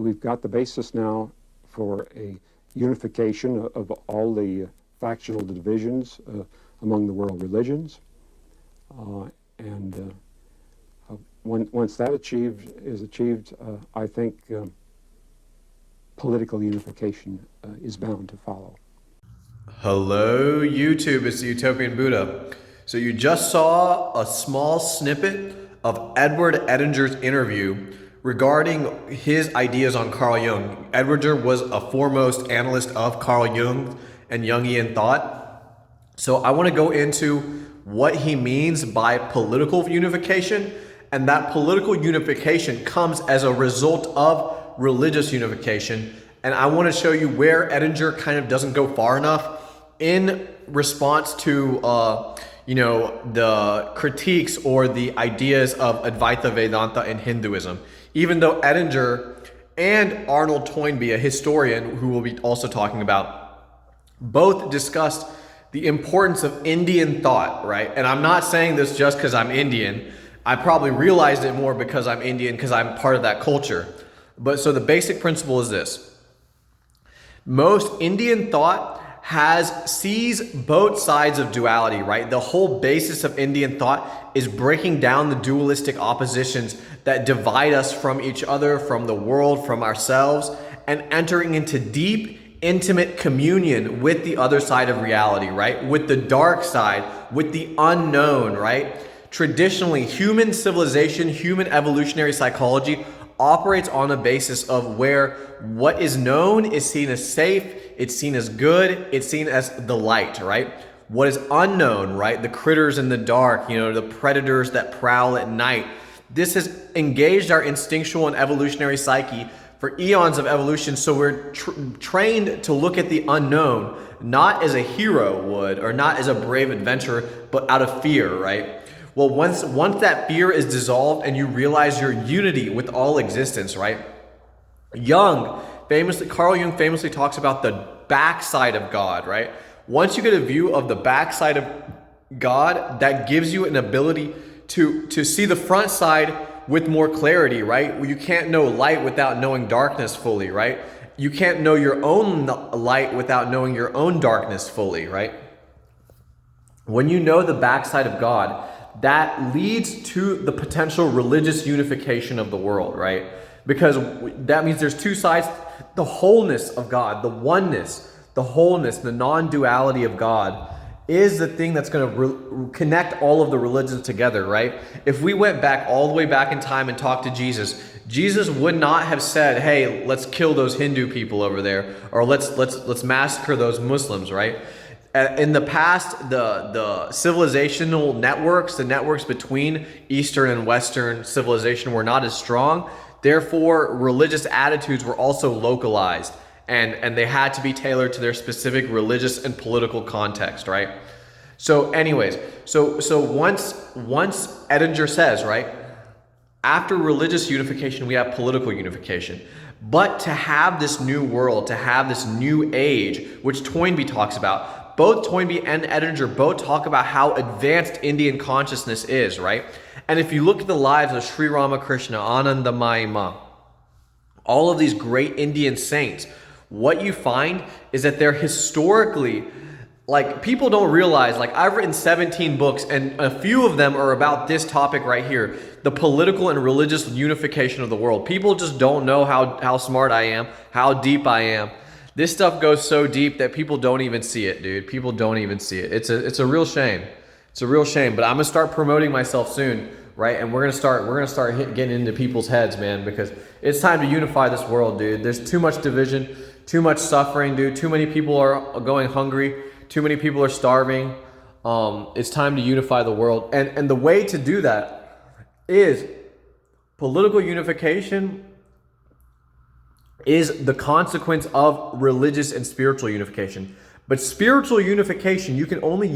we've got the basis now for a unification of all the factional divisions among the world religions. Once that is achieved, I think political unification is bound to follow. Hello YouTube, it's the Utopian Buddha. So you just saw a small snippet of Edward Edinger's interview regarding his ideas on Carl Jung. Edinger was a foremost analyst of Carl Jung and Jungian thought. So I want to go into what he means by political unification, and that political unification comes as a result of religious unification. And I want to show you where Edinger kind of doesn't go far enough in response to the critiques or the ideas of Advaita Vedanta in Hinduism. Even though Edinger and Arnold Toynbee, a historian who we'll be also talking about, both discussed the importance of Indian thought, right? And I'm not saying this just because I'm Indian. I probably realized it more because I'm Indian, because I'm part of that culture. But so the basic principle is this. Most Indian thought sees both sides of duality, right? The whole basis of Indian thought is breaking down the dualistic oppositions that divide us from each other, from the world, from ourselves, and entering into deep, intimate communion with the other side of reality, right? With the dark side, with the unknown, right? Traditionally, human civilization, human evolutionary psychology operates on a basis of where what is known is seen as safe, it's seen as good, it's seen as the light, right? What is unknown, right? The critters in the dark, the predators that prowl at night. This has engaged our instinctual and evolutionary psyche for eons of evolution, so we're trained to look at the unknown, not as a hero would, or not as a brave adventurer, but out of fear, right? Well, once that fear is dissolved and you realize your unity with all existence, right? Carl Jung famously talks about the backside of God, right? Once you get a view of the backside of God, that gives you an ability to see the front side with more clarity, right? You can't know light without knowing darkness fully, right? You can't know your own light without knowing your own darkness fully, right? When you know the backside of God, that leads to the potential religious unification of the world, right? Because that means there's two sides. The wholeness of God, the oneness, the wholeness, the non-duality of God is the thing that's going to connect all of the religions together, right? If we went back all the way back in time and talked to Jesus, Jesus would not have said, hey, let's kill those Hindu people over there, or let's massacre those Muslims, right? In the past, the civilizational networks, the networks between Eastern and Western civilization were not as strong. Therefore, religious attitudes were also localized, and they had to be tailored to their specific religious and political context, right? So anyways, so once Edinger says, right, after religious unification, we have political unification. But to have this new world, to have this new age, which Toynbee talks about, both Toynbee and Edinger both talk about how advanced Indian consciousness is, right? And if you look at the lives of Sri Ramakrishna, Anandamayi Ma, all of these great Indian saints, what you find is that they're historically, people don't realize, I've written 17 books and a few of them are about this topic right here, the political and religious unification of the world. People just don't know how smart I am, how deep I am. This stuff goes so deep that people don't even see it, dude. People don't even see it. It's a real shame. It's a real shame. But I'm gonna start promoting myself soon, right? And we're gonna start getting into people's heads, man, because it's time to unify this world, dude. There's too much division, too much suffering, dude. Too many people are going hungry. Too many people are starving. It's time to unify the world, and the way to do that is political unification. Is the consequence of religious and spiritual unification. But spiritual unification, you can only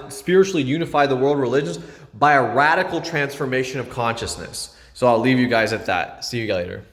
spiritually unify the world religions by a radical transformation of consciousness. So I'll leave you guys at that. See you later.